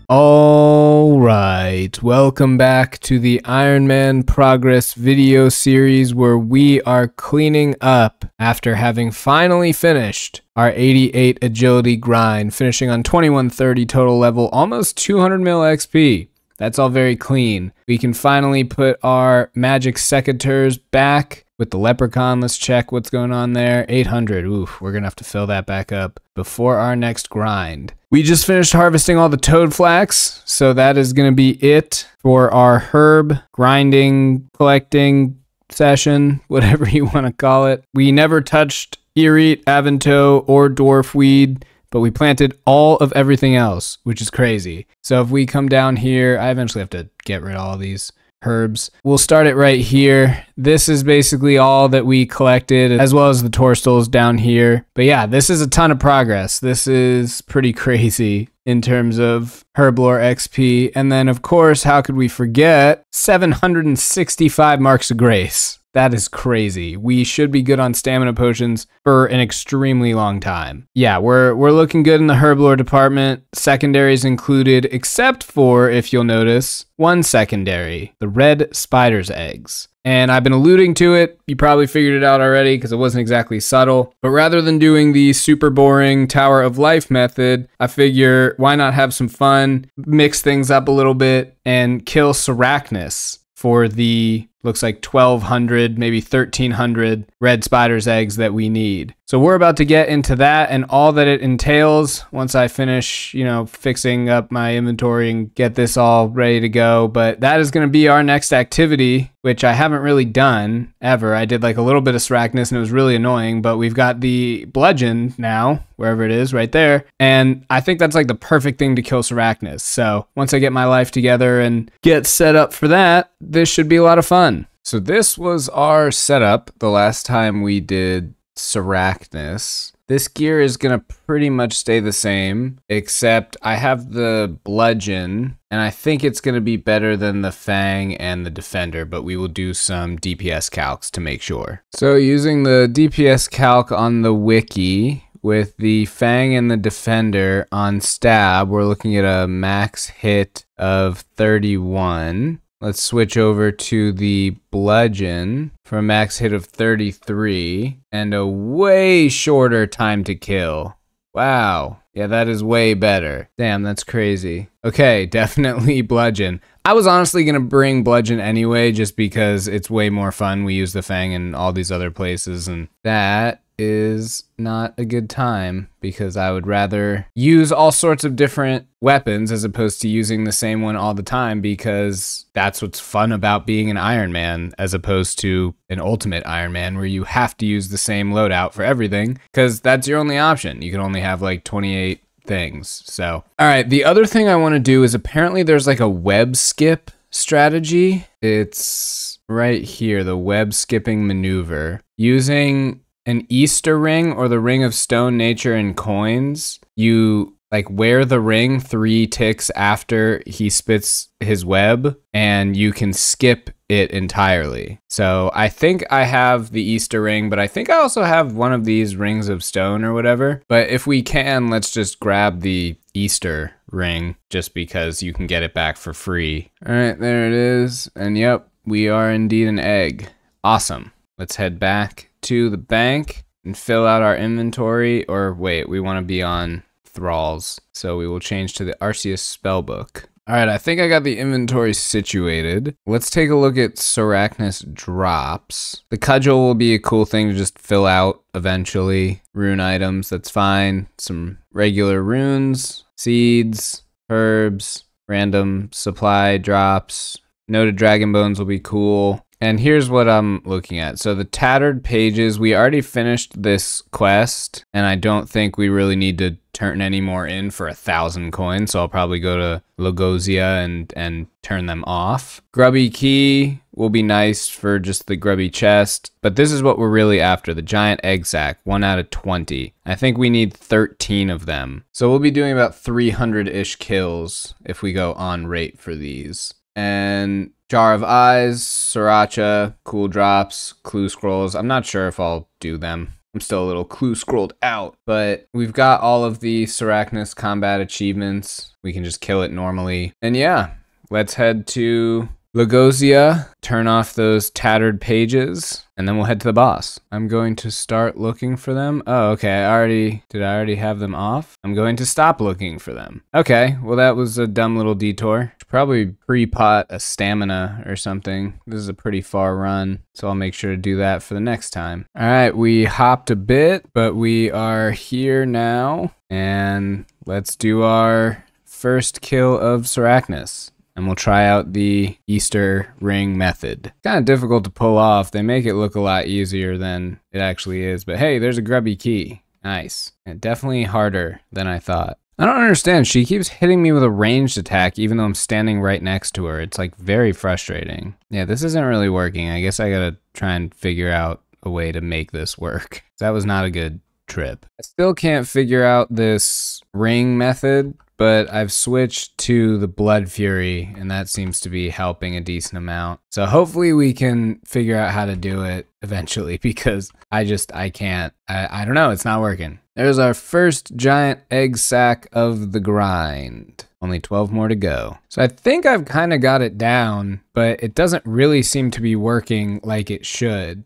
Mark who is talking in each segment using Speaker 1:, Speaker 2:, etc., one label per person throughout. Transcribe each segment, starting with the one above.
Speaker 1: All right, welcome back to the Ironman progress video series where we are cleaning up after having finally finished our 88 agility grind, finishing on 2130 total level, almost 200 mil XP. That's all very clean. We can finally put our magic secateurs back with the leprechaun. Let's check what's going on there. 800. Oof, we're going to have to fill that back up before our next grind. We just finished harvesting all the toad flax, so that is going to be it for our herb grinding, collecting session, whatever you want to call it. We never touched Yeet, Avanto, or dwarf weed, but we planted all of everything else, which is crazy. So if we come down here, I eventually have to get rid of all these herbs. We'll start it right here. This is basically all that we collected, as well as the toadstools down here. But yeah, this is a ton of progress. This is pretty crazy in terms of herblore XP. And then, of course, how could we forget 765 marks of grace? That is crazy. We should be good on stamina potions for an extremely long time. Yeah, we're looking good in the herblore department. Secondaries included, except for, if you'll notice, one secondary, the red spider's eggs. And I've been alluding to it. You probably figured it out already because it wasn't exactly subtle. But rather than doing the super boring Tower of Life method, I figure why not have some fun, mix things up a little bit, and kill Sarachnis for the, looks like 1,200, maybe 1,300 red spider's eggs that we need. So we're about to get into that and all that it entails once I finish, fixing up my inventory and get this all ready to go. But that is going to be our next activity, which I haven't really done ever. I did like a little bit of Sarachnis and it was really annoying, but we've got the bludgeon now, wherever it is, right there. And I think that's like the perfect thing to kill Sarachnis. So once I get my life together and get set up for that, this should be a lot of fun. So this was our setup the last time we did Sarachnis. This gear is going to pretty much stay the same, except I have the bludgeon, and I think it's going to be better than the fang and the defender, but we will do some DPS calcs to make sure. So using the DPS calc on the wiki, with the fang and the defender on stab, we're looking at a max hit of 31. Let's switch over to the bludgeon for a max hit of 33 and a way shorter time to kill. Wow. Yeah, that is way better. Damn, that's crazy. Okay, definitely bludgeon. I was honestly going to bring bludgeon anyway, just because it's way more fun. We use the fang in all these other places, and that is not a good time because I would rather use all sorts of different weapons as opposed to using the same one all the time, because that's what's fun about being an Ironman as opposed to an ultimate Ironman where you have to use the same loadout for everything because that's your only option. You can only have like 28 things. So, all right, the other thing I want to do is apparently there's like a web skip strategy. It's right here, the web skipping maneuver. Using an Easter ring or the ring of stone, nature, and coins, you like wear the ring 3 ticks after he spits his web and you can skip it entirely. So I think I have the Easter ring, but I think I also have one of these rings of stone or whatever. But if we can, let's just grab the Easter ring just because you can get it back for free. All right, there it is. And yep, we are indeed an egg. Awesome. Let's head back to the bank and fill out our inventory. Or wait, we want to be on thralls, so we will change to the Arceus spellbook. All right, I think I got the inventory situated. Let's take a look at Sarachnis drops. The cudgel will be a cool thing to just fill out eventually. Rune items, that's fine. Some regular runes, seeds, herbs, random supply drops. Noted dragon bones will be cool. And here's what I'm looking at. So the tattered pages, we already finished this quest, and I don't think we really need to turn any more in for 1,000 coins. So I'll probably go to Logosia and turn them off. Grubby key will be nice for just the grubby chest, but this is what we're really after, the giant egg sack, 1 out of 20. I think we need 13 of them. So we'll be doing about 300-ish kills if we go on rate for these. And Jar of Eyes, Sriracha, cool drops, clue scrolls. I'm not sure if I'll do them. I'm still a little clue scrolled out, but we've got all of the Sarachnis combat achievements. We can just kill it normally. And yeah, let's head to Lagozia, turn off those tattered pages, and then we'll head to the boss. I'm going to start looking for them. Oh, okay, did I already have them off? I'm going to stop looking for them. Okay, well that was a dumb little detour. Should probably pre-pot a stamina or something. This is a pretty far run, so I'll make sure to do that for the next time. All right, we hopped a bit, but we are here now, and let's do our first kill of Sarachnis. And we'll try out the Easter ring method. Kind of difficult to pull off. They make it look a lot easier than it actually is. But hey, there's a grubby key. Nice. And definitely harder than I thought. I don't understand. She keeps hitting me with a ranged attack even though I'm standing right next to her. It's like very frustrating. Yeah, this isn't really working. I guess I gotta try and figure out a way to make this work. That was not a good trip. I still can't figure out this ring method, but I've switched to the Blood Fury, and that seems to be helping a decent amount. So hopefully we can figure out how to do it eventually, because I can't. I don't know, it's not working. There's our first giant egg sack of the grind. Only 12 more to go. So I think I've kind of got it down, but it doesn't really seem to be working like it should.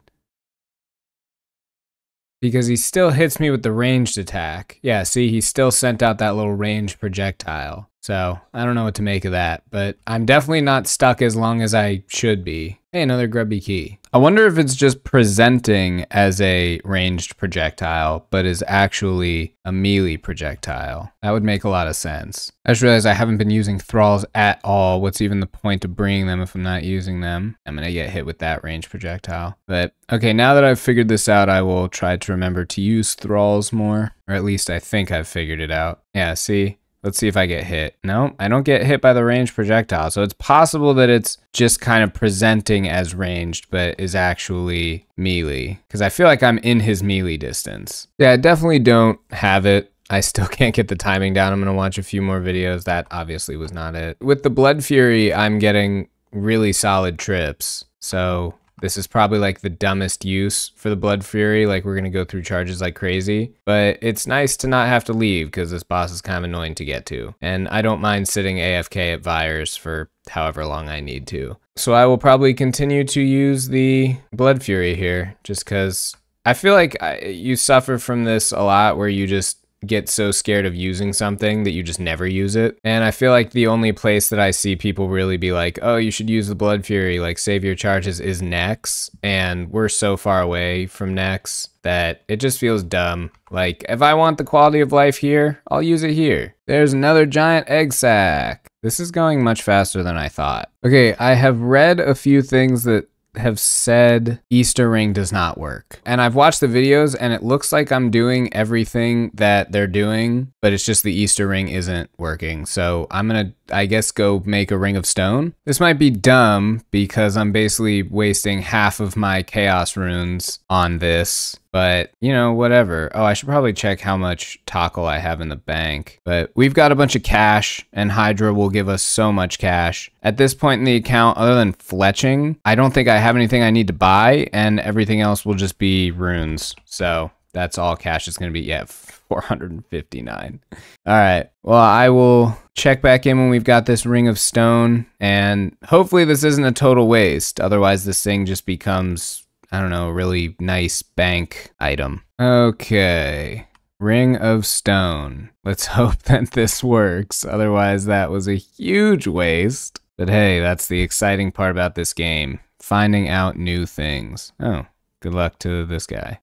Speaker 1: Because he still hits me with the ranged attack. Yeah, see, he still sent out that little ranged projectile. So, I don't know what to make of that, but I'm definitely not stuck as long as I should be. Hey, another grubby key. I wonder if it's just presenting as a ranged projectile, but is actually a melee projectile. That would make a lot of sense. I just realized I haven't been using thralls at all. What's even the point of bringing them if I'm not using them? I'm gonna get hit with that ranged projectile. But, okay, now that I've figured this out, I will try to remember to use thralls more. Or at least I think I've figured it out. Yeah, see? Let's see if I get hit. No, I don't get hit by the ranged projectile. So it's possible that it's just kind of presenting as ranged, but is actually melee. Because I feel like I'm in his melee distance. Yeah, I definitely don't have it. I still can't get the timing down. I'm going to watch a few more videos. That obviously was not it. With the Blood Fury, I'm getting really solid trips. So this is probably like the dumbest use for the Blood Fury, like we're gonna go through charges like crazy, but it's nice to not have to leave because this boss is kind of annoying to get to. And I don't mind sitting AFK at Vyres for however long I need to. So I will probably continue to use the Blood Fury here, just because I feel like you suffer from this a lot where you just get so scared of using something that you just never use it. And I feel like the only place that I see people really be like, oh, you should use the Blood Fury, like save your charges, is Nex. And we're so far away from Nex that it just feels dumb. Like, if I want the quality of life here, I'll use it here. There's another giant egg sack. This is going much faster than I thought. Okay, I have read a few things that have said Easter ring does not work. And I've watched the videos and it looks like I'm doing everything that they're doing, but it's just the Easter ring isn't working. So I'm gonna, I guess, go make a ring of stone. This might be dumb because I'm basically wasting half of my chaos runes on this, but you know, whatever. Oh, I should probably check how much tackle I have in the bank, but we've got a bunch of cash and Hydra will give us so much cash. At this point in the account, other than fletching, I don't think I have anything I need to buy, and everything else will just be runes. So that's all cash is going to be. Yeah, 459. All right. Well, I will check back in when we've got this ring of stone, and hopefully this isn't a total waste. Otherwise, this thing just becomes, I don't know, a really nice bank item. Okay. Ring of stone. Let's hope that this works. Otherwise, that was a huge waste. But hey, that's the exciting part about this game. Finding out new things. Oh, good luck to this guy.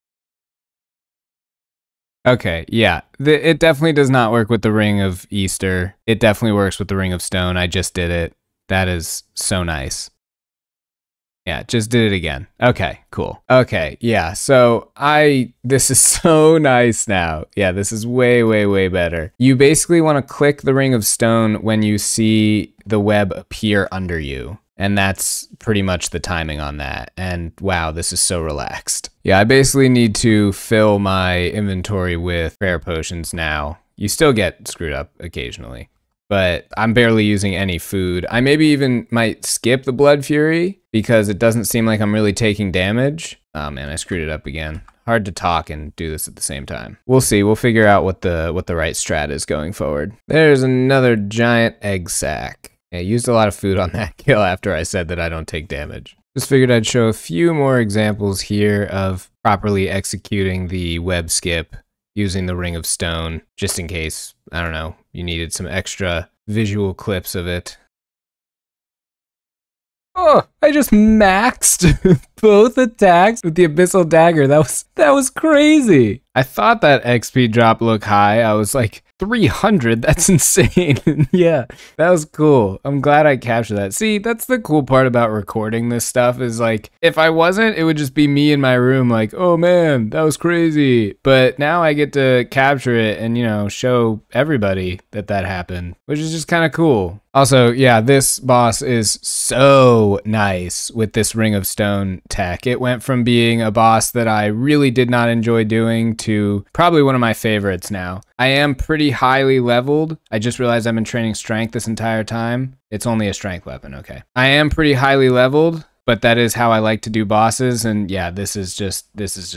Speaker 1: Okay, yeah, it definitely does not work with the Ring of Easter. It definitely works with the Ring of Stone. I just did it. That is so nice. Yeah, just did it again. Okay, cool. Okay, yeah, so this is so nice now. Yeah, this is way, way, way better. You basically want to click the Ring of Stone when you see the web appear under you. And that's pretty much the timing on that. And wow, this is so relaxed. Yeah, I basically need to fill my inventory with prayer potions now. You still get screwed up occasionally, but I'm barely using any food. I maybe even might skip the Blood Fury because it doesn't seem like I'm really taking damage. Oh man, I screwed it up again. hard to talk and do this at the same time. We'll see. We'll figure out what the right strat is going forward. There's another giant egg sack. I used a lot of food on that kill after I said that I don't take damage. Just figured I'd show a few more examples here of properly executing the web skip using the Ring of Stone, just in case, I don't know, you needed some extra visual clips of it. Oh, I just maxed both attacks with the Abyssal Dagger. That was crazy. I thought that XP drop looked high. I was like, 300? That's insane. Yeah, that was cool. I'm glad I captured that. See, that's the cool part about recording this stuff is like, if I wasn't, it would just be me in my room like, oh man, that was crazy. But now I get to capture it and, you know, show everybody that happened, which is just kind of cool. Also, yeah, this boss is so nice with this Ring of Stone tech. It went from being a boss that I really did not enjoy doing to probably one of my favorites now. I am pretty highly leveled. I just realized I've been training strength this entire time. It's only a strength weapon, okay. I am pretty highly leveled, but that is how I like to do bosses, and yeah, this is just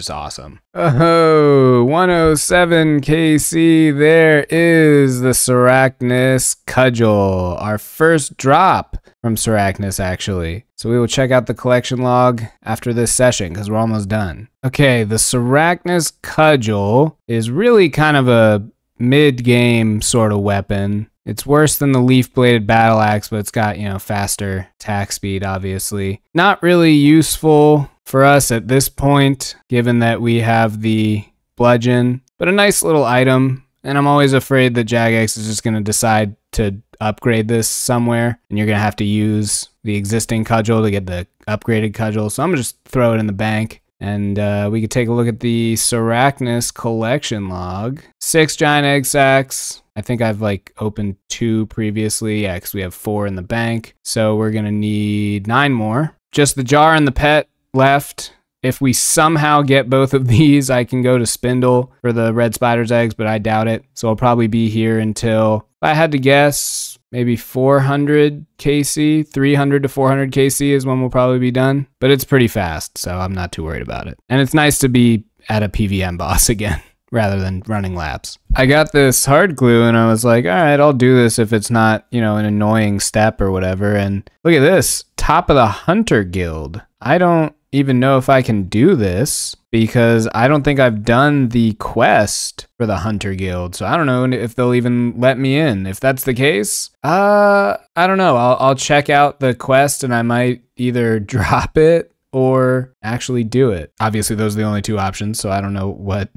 Speaker 1: awesome. Oh, 107 KC, there is the Sarachnis Cudgel, our first drop from Sarachnis, actually. So we will check out the collection log after this session, because we're almost done. Okay, the Sarachnis Cudgel is really kind of a mid-game sort of weapon. It's worse than the leaf-bladed battle axe, but it's got, you know, faster attack speed, obviously. Not really useful for us at this point, given that we have the bludgeon, but a nice little item. And I'm always afraid that Jagex is just going to decide to upgrade this somewhere, and you're going to have to use the existing cudgel to get the upgraded cudgel. So I'm going to just throw it in the bank. And we could take a look at the Sarachnis collection log. 6 giant egg sacks. I think I've like opened 2 previously. Yeah, because we have 4 in the bank. So we're going to need 9 more. Just the jar and the pet left. If we somehow get both of these, I can go to Spindle for the red spider's eggs, but I doubt it. So I'll probably be here until, if I had to guess, maybe 400 KC, 300 to 400 KC is when we'll probably be done. But it's pretty fast, so I'm not too worried about it. And it's nice to be at a PVM boss again, rather than running laps. I got this hard glue and I was like, all right, I'll do this if it's not, you know, an annoying step or whatever. And look at this, top of the Hunter Guild. I don't even know if I can do this because I don't think I've done the quest for the Hunter Guild. So I don't know if they'll even let me in. If that's the case, I don't know. I'll check out the quest and I might either drop it or actually do it. Obviously, those are the only 2 options, so I don't know what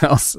Speaker 1: else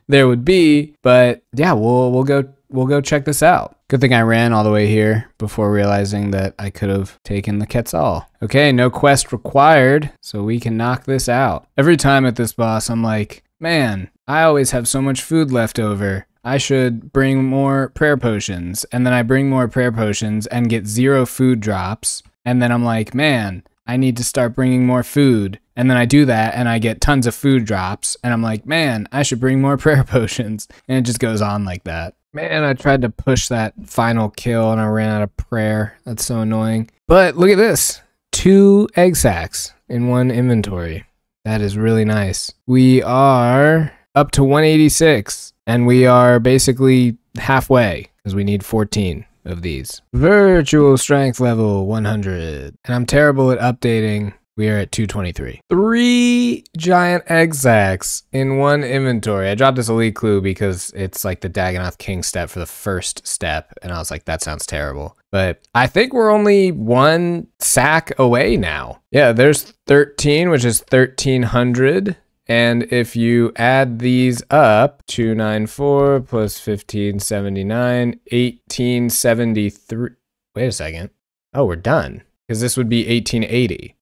Speaker 1: there would be. But yeah, we'll go check this out. Good thing I ran all the way here before realizing that I could have taken the Quetzal. Okay, no quest required, so we can knock this out. Every time at this boss, I'm like, man, I always have so much food left over. I should bring more prayer potions. And then I bring more prayer potions and get 0 food drops. And then I'm like, man, I need to start bringing more food. And then I do that and I get tons of food drops. And I'm like, man, I should bring more prayer potions. And it just goes on like that. Man, I tried to push that final kill and I ran out of prayer. That's so annoying. But look at this. 2 egg sacks in 1 inventory. That is really nice. We are up to 186 and we are basically halfway because we need 14 of these. Virtual strength level 100. And I'm terrible at updating. We are at 223. 3 giant egg sacks in 1 inventory. I dropped this elite clue because it's like the Dagonoth King step for the first step. And I was like, that sounds terrible. But I think we're only 1 sack away now. Yeah, there's 13, which is 1,300. And if you add these up, 294 plus 1579, 1873. Wait a second. Oh, we're done. Because this would be 1880.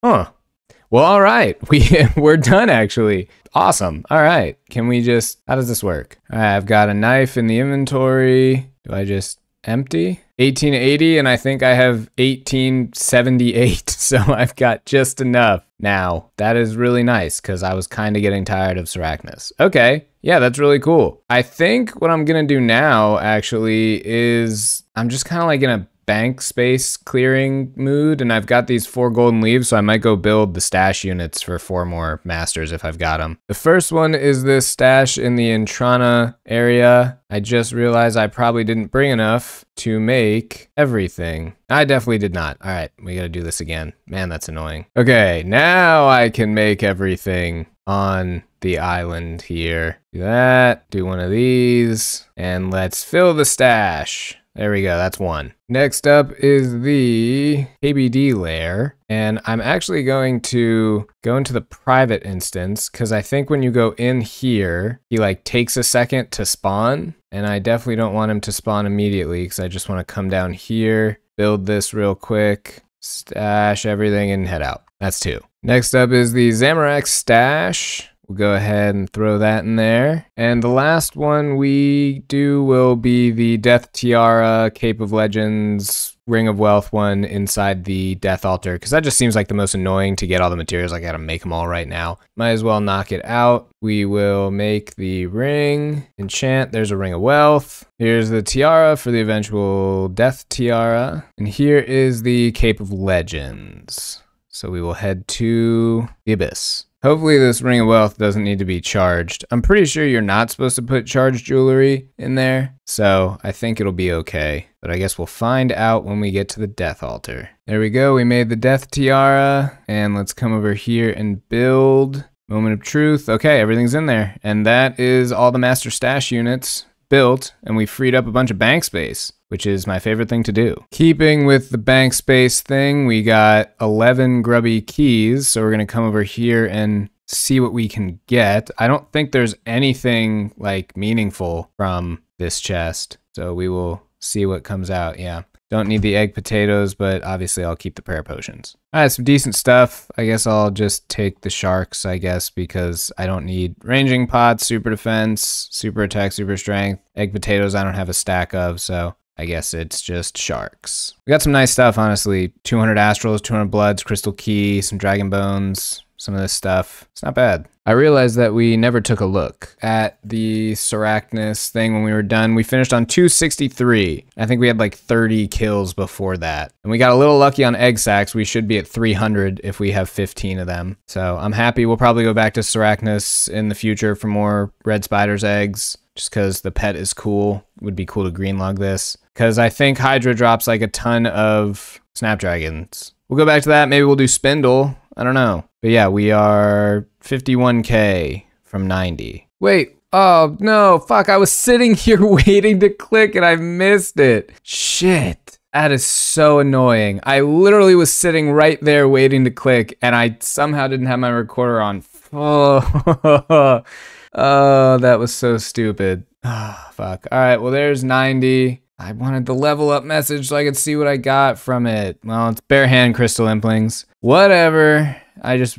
Speaker 1: Huh. Well, all right. We're done, actually. Awesome. All right. Can we just, how does this work? All right, I've got a knife in the inventory. Do I just empty? 1880, and I think I have 1878. So I've got just enough now. That is really nice because I was kind of getting tired of Sarachnis. Okay. Yeah, that's really cool. I think what I'm going to do now, actually, is I'm just kind of like going to bank space clearing mood, and I've got these 4 golden leaves, so I might go build the stash units for 4 more masters if I've got them. The first one is this stash in the Intrana area. I just realized I probably didn't bring enough to make everything. I definitely did not. All right, we gotta do this again. Man, that's annoying. Okay, now I can make everything on the island here. Do that, do one of these, and let's fill the stash. There we go, that's 1. Next up is the KBD layer, and I'm actually going to go into the private instance because I think when you go in here, he like takes a second to spawn, and I definitely don't want him to spawn immediately because I just want to come down here, build this real quick, stash everything, and head out. That's 2. Next up is the Zamorak stash. We'll go ahead and throw that in there. And the last one we do will be the Death Tiara, Cape of Legends, Ring of Wealth one inside the Death Altar, because that just seems like the most annoying to get all the materials. I gotta make them all right now. Might as well knock it out. We will make the ring, enchant, there's a Ring of Wealth. Here's the tiara for the eventual Death Tiara. And here is the Cape of Legends. So we will head to the Abyss. Hopefully this Ring of Wealth doesn't need to be charged. I'm pretty sure you're not supposed to put charged jewelry in there, so I think it'll be okay. But I guess we'll find out when we get to the Death Altar. There we go, we made the Death Tiara, and let's come over here and build Moment of Truth. Okay, everything's in there, and that is all the Master Stash units built, and we freed up a bunch of bank space, which is my favorite thing to do. Keeping with the bank space thing, we got 11 grubby keys, so we're gonna come over here and see what we can get. I don't think there's anything like meaningful from this chest, so we will see what comes out. Yeah, don't need the egg potatoes, but obviously I'll keep the prayer potions. All right, some decent stuff. I guess I'll just take the sharks, I guess, because I don't need ranging pots, super defense, super attack, super strength. Egg potatoes I don't have a stack of, so I guess it's just sharks. We got some nice stuff, honestly. 200 astrals, 200 bloods, crystal key, some dragon bones, some of this stuff. It's not bad. I realized that we never took a look at the Sarachnis thing when we were done. We finished on 263. I think we had like 30 kills before that. And we got a little lucky on egg sacs. We should be at 300 if we have 15 of them. So I'm happy. We'll probably go back to Sarachnis in the future for more red spider's eggs, just because the pet is cool. It would be cool to green log this, because I think Hydra drops like a ton of snapdragons. We'll go back to that. Maybe we'll do Spindle. I don't know. But yeah, we are 51K from 90. Wait, oh no, fuck, I was sitting here waiting to click and I missed it. Shit, that is so annoying. I literally was sitting right there waiting to click and I somehow didn't have my recorder on. Oh, oh, that was so stupid. Oh, fuck. All right, well, there's 90. I wanted the level up message so I could see what I got from it. Well, it's bare hand crystal implings. Whatever. I just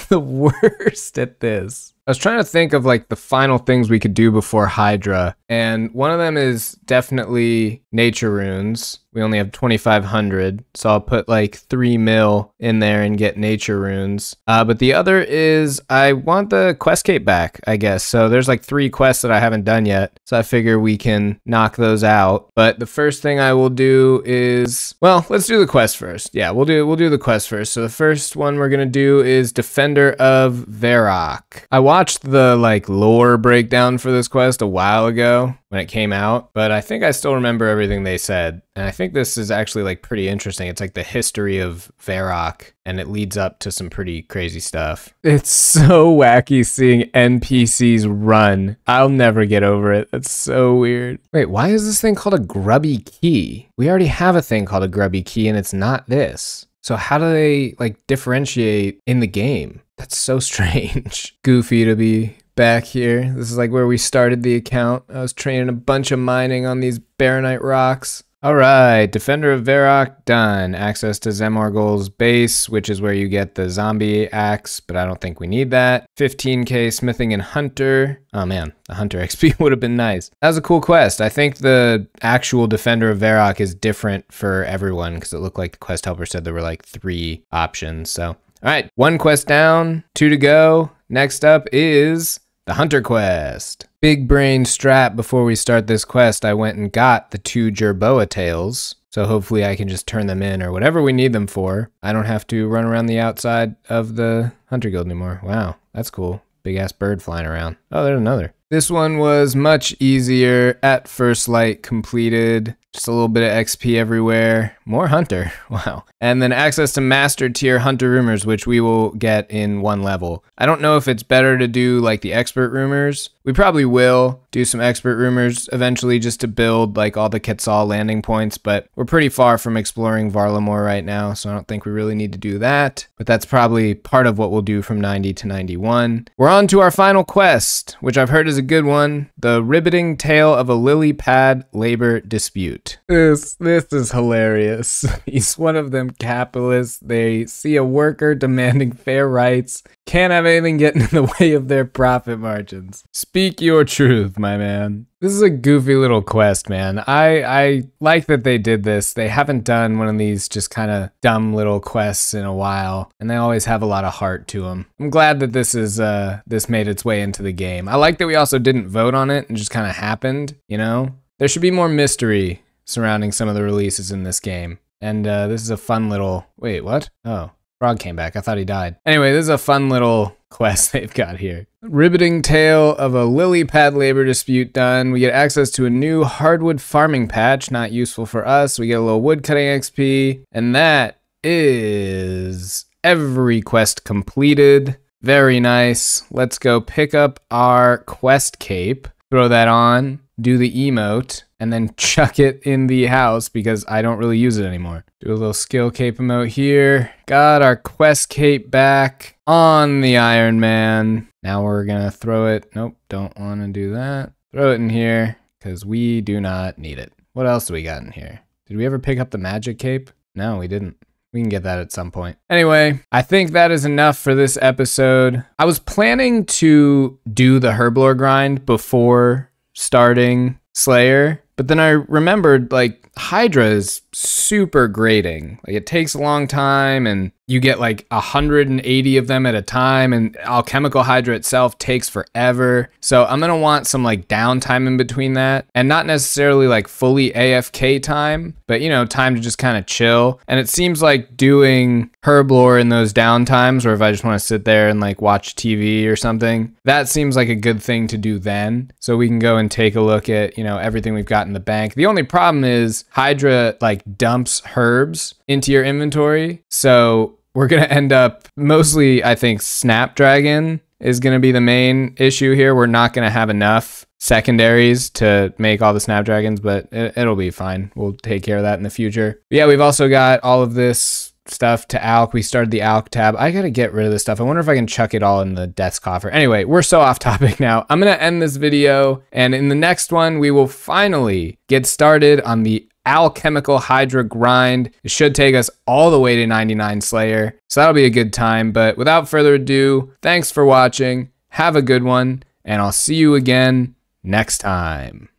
Speaker 1: the worst at this. I was trying to think of like the final things we could do before Hydra, and one of them is definitely nature runes. We only have 2,500, so I'll put like 3 mil in there and get nature runes. But the other is I want the quest cape back, I guess. So there's like 3 quests that I haven't done yet, so I figure we can knock those out. But the first thing I will do is, well, let's do the quest first. Yeah, we'll do the quest first. So the first one we're gonna do is Defender of Varrock. I watched the like lore breakdown for this quest a while ago when it came out, but I think I still remember everything they said. And I think this is actually like pretty interesting. It's like the history of Varrock, and it leads up to some pretty crazy stuff. It's so wacky seeing NPCs run. I'll never get over it. That's so weird. Wait, why is this thing called a grubby key? We already have a thing called a grubby key and it's not this. So how do they like differentiate in the game? That's so strange. Goofy to be back here. This is like where we started the account. I was training a bunch of mining on these Baronite rocks. All right, Defender of Varrock done. Access to Zemorgol's base, which is where you get the zombie axe, but I don't think we need that. 15K smithing and hunter. Oh man, the hunter XP would have been nice. That was a cool quest. I think the actual Defender of Varrock is different for everyone because it looked like the quest helper said there were like 3 options. So, all right, 1 quest down, 2 to go. Next up is the Hunter quest. Big brain strap before we start this quest, I went and got the 2 Jerboa tails. So hopefully I can just turn them in or whatever we need them for. I don't have to run around the outside of the Hunter Guild anymore. Wow, that's cool. Big ass bird flying around. Oh, there's another. This one was much easier. At first light completed. Just a little bit of XP everywhere. More Hunter. Wow. And then access to Master Tier Hunter Rumors, which we will get in 1 level. I don't know if it's better to do like the Expert Rumors. We probably will do some Expert Rumors eventually just to build like all the Quetzal landing points, but we're pretty far from exploring Varlamore right now, so I don't think we really need to do that. But that's probably part of what we'll do from 90 to 91. We're on to our final quest, which I've heard is a good one. The Riveting Tale of a Lily Pad Labor Dispute. This is hilarious. He's one of them capitalists. They see a worker demanding fair rights. Can't have anything get in the way of their profit margins. Speak your truth, my man. This is a goofy little quest, man. I like that they did this. They haven't done one of these just kind of dumb little quests in a while, and they always have a lot of heart to them. I'm glad that this made its way into the game. I like that we also didn't vote on it and just kind of happened, you know? There should be more mystery surrounding some of the releases in this game. And this is a fun little... Wait, what? Oh. Frog came back. I thought he died. Anyway, this is a fun little quest they've got here. Riveting Tale of a Lily Pad Labor Dispute done. We get access to a new hardwood farming patch. Not useful for us. We get a little wood cutting XP. And that is every quest completed. Very nice. Let's go pick up our quest cape. Throw that on. Do the emote. And then chuck it in the house because I don't really use it anymore. Do a little skill cape emote here. Got our quest cape back on the Ironman. Now we're gonna throw it. Nope, don't wanna do that. Throw it in here because we do not need it. What else do we got in here? Did we ever pick up the magic cape? No, we didn't. We can get that at some point. Anyway, I think that is enough for this episode. I was planning to do the herblore grind before starting Slayer, but then I remembered like Hydra is super grating. Like it takes a long time and you get like 180 of them at a time, and alchemical Hydra itself takes forever. So I'm gonna want some like downtime in between that, and not necessarily like fully AFK time, but you know, time to just kind of chill. And it seems like doing herblore in those downtimes, or if I just want to sit there and like watch TV or something, that seems like a good thing to do then. So we can go and take a look at, you know, everything we've got in the bank. The only problem is Hydra like dumps herbs into your inventory. So we're going to end up mostly, I think, Snapdragon is going to be the main issue here. We're not going to have enough secondaries to make all the Snapdragons, but it'll be fine. We'll take care of that in the future. But yeah, we've also got all of this stuff to Alch. We started the Alch tab. I got to get rid of this stuff. I wonder if I can chuck it all in the Death's Coffer. Anyway, we're so off topic now. I'm going to end this video, and in the next one, we will finally get started on the Alchemical Hydra grind. It should take us all the way to 99 Slayer, so that'll be a good time. But without further ado, thanks for watching, have a good one, and I'll see you again next time.